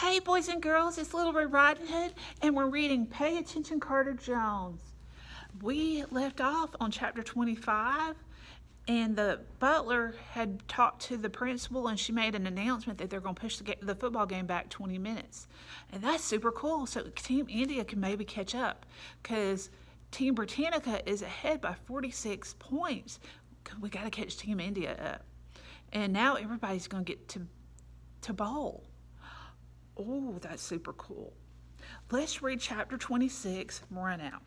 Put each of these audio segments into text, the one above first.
Hey, boys and girls, it's Little Red Riding Hood, and we're reading Pay Attention, Carter Jones. We left off on chapter 25, and the butler had talked to the principal, and she made an announcement that they're going to push the football game back 20 minutes. And that's super cool, so Team India can maybe catch up, because Team Britannica is ahead by 46 points. We got to catch Team India up. And now everybody's going to get to bowl. Oh, that's super cool. Let's read chapter 26, run out.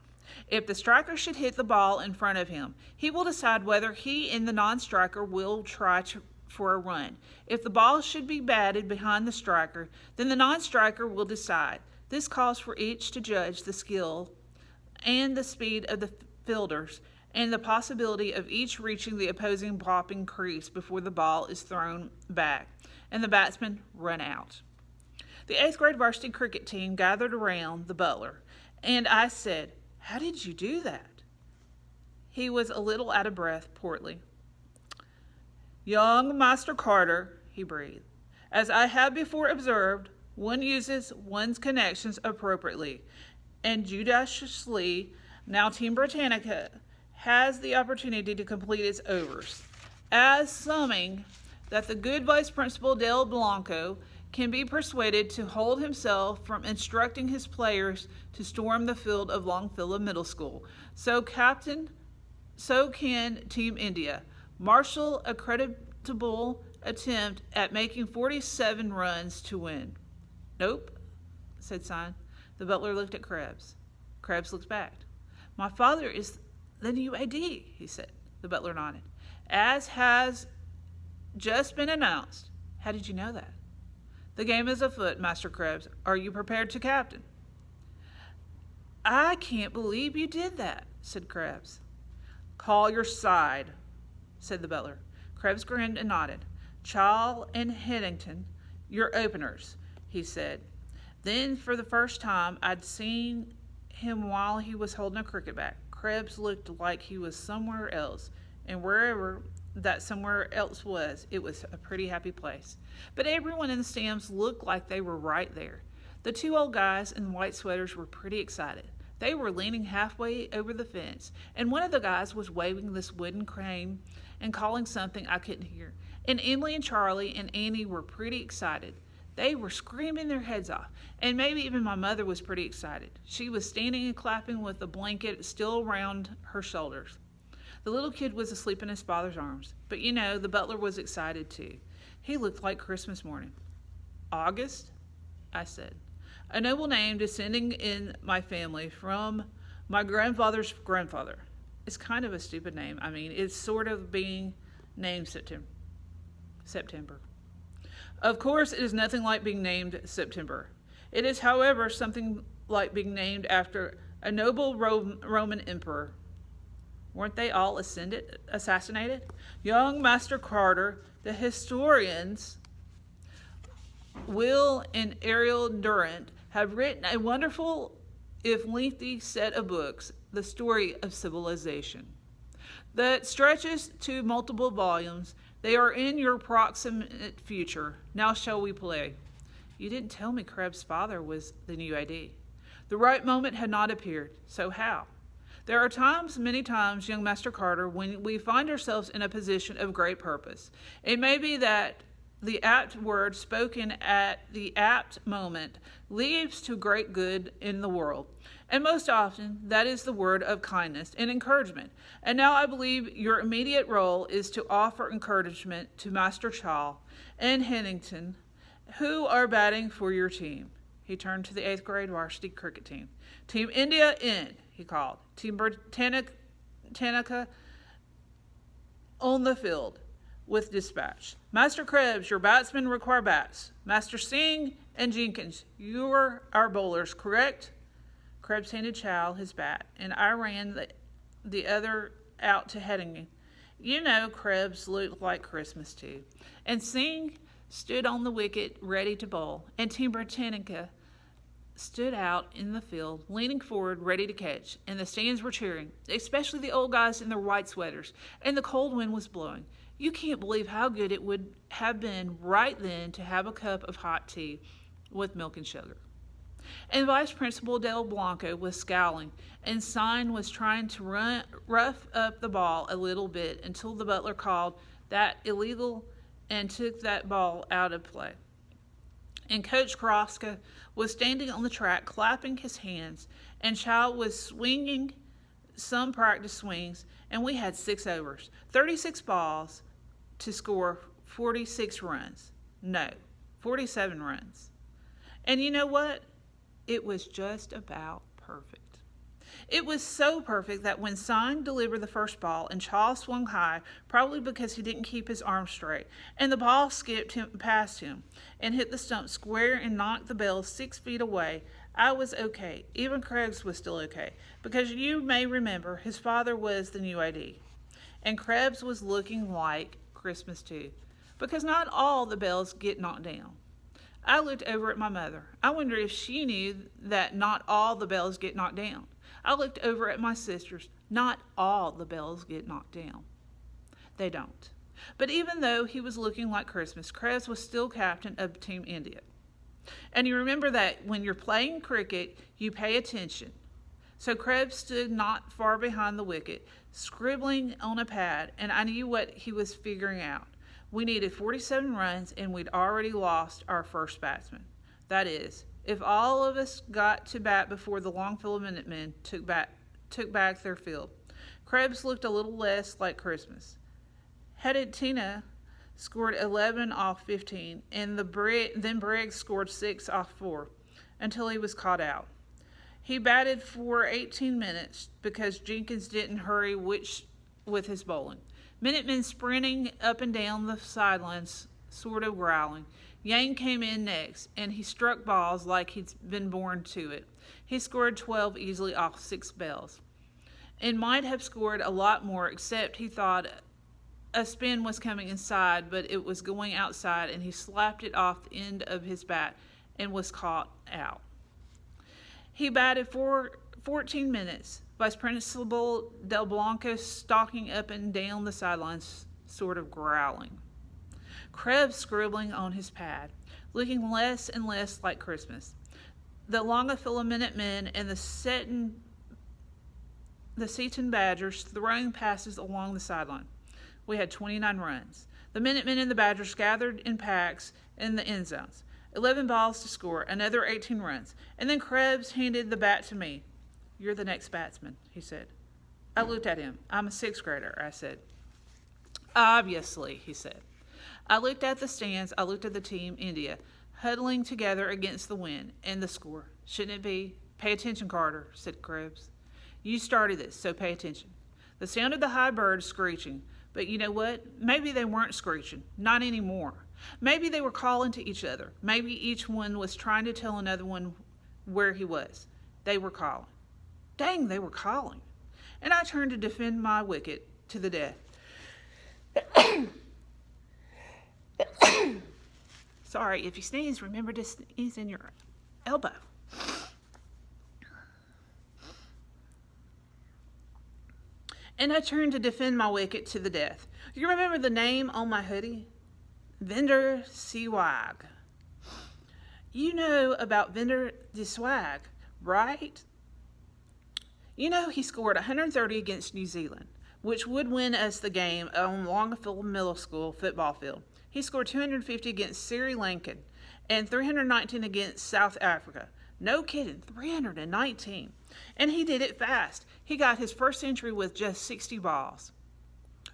If the striker should hit the ball in front of him, he will decide whether he and the non-striker will try for a run. If the ball should be batted behind the striker, then the non-striker will decide. This calls for each to judge the skill and the speed of the fielders and the possibility of each reaching the opposing bopping crease before the ball is thrown back and the batsmen run out. The 8th grade varsity cricket team gathered around the butler, and I said, "How did you do that?" He was a little out of breath, portly. "Young Master Carter," he breathed, "as I have before observed, one uses one's connections appropriately and judiciously. Now Team Britannica has the opportunity to complete its overs. Assuming that the good Vice Principal Del Blanco can be persuaded to hold himself from instructing his players to storm the field of Longfellow Middle School. So can Team India marshal a creditable attempt at making 47 runs to win." "Nope," said Sign. The butler looked at Krebs. Krebs looked back. "My father is the new AD, he said. The butler nodded. "As has just been announced." "How did you know that?" "The game is afoot, Master Krebs. Are you prepared to captain?" "I can't believe you did that," said Krebs. "Call your side," said the butler. Krebs grinned and nodded. "Chall and Headington, your openers," he said. Then, for the first time, I'd seen him while he was holding a cricket bat. Krebs looked like he was somewhere else, and wherever that somewhere else was, it was a pretty happy place. But everyone in the stands looked like they were right there. The 2 old guys in white sweaters were pretty excited. They were leaning halfway over the fence, and one of the guys was waving this wooden crane and calling something I couldn't hear. And Emily and Charlie and Annie were pretty excited. They were screaming their heads off, and maybe even my mother was pretty excited. She was standing and clapping with the blanket still around her shoulders. The little kid was asleep in his father's arms, but the butler was excited too. He looked like Christmas morning. "August," I said. "A noble name descending in my family from my grandfather's grandfather. It's kind of a stupid name. I mean, it's sort of being named September. Of course, it is nothing like being named September. It is, however, something like being named after a noble Roman emperor. Weren't they all assassinated? Young Master Carter, the historians Will and Ariel Durant have written a wonderful, if lengthy, set of books, The Story of Civilization, that stretches to multiple volumes. They are in your proximate future. Now shall we play?" "You didn't tell me Krebs' father was the new AD." "The right moment had not appeared. So how?" "There are times, many times, young Master Carter, when we find ourselves in a position of great purpose. It may be that the apt word spoken at the apt moment leads to great good in the world. And most often, that is the word of kindness and encouragement. And now I believe your immediate role is to offer encouragement to Master Chall and Hennington, who are batting for your team." He turned to the 8th grade varsity cricket team. "Team India in," he called. "Team Britannica on the field with dispatch. Master Krebs, your batsmen require bats. Master Singh and Jenkins, you're our bowlers, correct?" Krebs handed Chow his bat, and I ran the other out to Headington. Krebs looked like Christmas too. And Singh stood on the wicket ready to bowl, and Team Britannica stood out in the field, leaning forward, ready to catch, and the stands were cheering, especially the old guys in their white sweaters, and the cold wind was blowing. You can't believe how good it would have been right then to have a cup of hot tea with milk and sugar. And Vice Principal Del Blanco was scowling, and Sign was trying to rough up the ball a little bit until the butler called that illegal and took that ball out of play. And Coach Kroska was standing on the track clapping his hands, and Child was swinging some practice swings, and we had 6 overs, 36 balls to score 46 runs. No, 47 runs. And you know what? It was just about perfect. It was so perfect that when Sign delivered the first ball and Chaw swung high, probably because he didn't keep his arm straight, and the ball skipped past him and hit the stump square and knocked the bell 6 feet away, I was okay. Even Krebs was still okay, because you may remember his father was the new AD. And Krebs was looking like Christmas too, because not all the bells get knocked down. I looked over at my mother. I wondered if she knew that not all the bells get knocked down. I looked over at my sisters. Not all the bells get knocked down. They don't. But even though he was looking like Christmas, Krebs was still captain of Team India. And you remember that when you're playing cricket, you pay attention. So Krebs stood not far behind the wicket, scribbling on a pad, and I knew what he was figuring out. We needed 47 runs, and we'd already lost our first batsman. That is, if all of us got to bat before the Longfellow Minutemen took back their field. Krebs looked a little less like Christmas. Tina scored 11 off 15, and then Briggs scored 6 off 4, until he was caught out. He batted for 18 minutes because Jenkins didn't hurry with his bowling. Minutemen sprinting up and down the sidelines, sort of growling. Yang came in next, and he struck balls like he'd been born to it. He scored 12 easily off 6 bells, and might have scored a lot more, except he thought a spin was coming inside, but it was going outside, and he slapped it off the end of his bat and was caught out. He batted for 14 minutes. Vice Principal Del Blanco stalking up and down the sidelines, sort of growling. Krebs scribbling on his pad, looking less and less like Christmas. The Longfellow Minutemen and the Seton Badgers throwing passes along the sideline. We had 29 runs. The Minutemen and the Badgers gathered in packs in the end zones. 11 balls to score, another 18 runs. And then Krebs handed the bat to me. "You're the next batsman," he said. I looked at him. "I'm a 6th grader," I said. "Obviously," he said. I looked at the stands. I looked at the team, India, huddling together against the wind, and the score. "Shouldn't it be? Pay attention, Carter," said Krebs. "You started this, so pay attention." The sound of the high birds screeching. But you know what? Maybe they weren't screeching. Not anymore. Maybe they were calling to each other. Maybe each one was trying to tell another one where he was. They were calling. Dang, they were calling. And I turned to defend my wicket to the death. Sorry, if you sneeze, remember to sneeze in your elbow. And I turned to defend my wicket to the death. You remember the name on my hoodie? Vinder Sewag. You know about Vinder de Swag, right? You know he scored 130 against New Zealand, which would win us the game on Longfellow Middle School football field. He scored 250 against Sri Lanka and 319 against South Africa. No kidding, 319. And he did it fast. He got his first century with just 60 balls.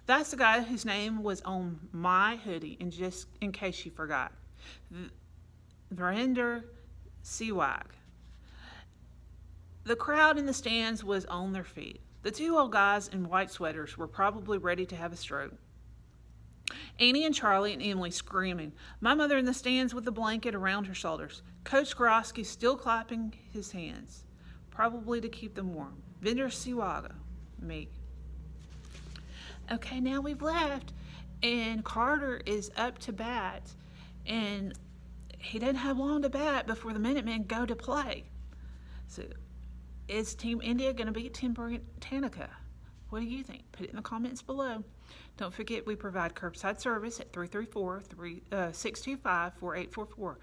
That's the guy whose name was on my hoodie, and just in case you forgot. Virender Sewag. The crowd in the stands was on their feet. The 2 old guys in white sweaters were probably ready to have a stroke. Annie and Charlie and Emily screaming. My mother in the stands with the blanket around her shoulders. Coach Gorosky still clapping his hands, probably to keep them warm. Vinder Siwaga, me. Okay, now we've left, and Carter is up to bat, and he doesn't have long to bat before the Minutemen go to play. So, is Team India going to beat Team Britannica? What do you think? Put it in the comments below. Don't forget we provide curbside service at 334-625-4844.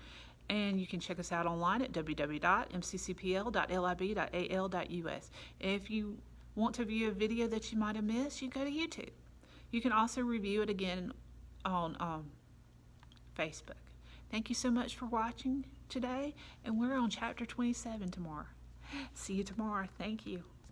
And you can check us out online at www.mccpl.lib.al.us. If you want to view a video that you might have missed, you go to YouTube. You can also review it again on Facebook. Thank you so much for watching today, and we're on chapter 27 tomorrow. See you tomorrow. Thank you.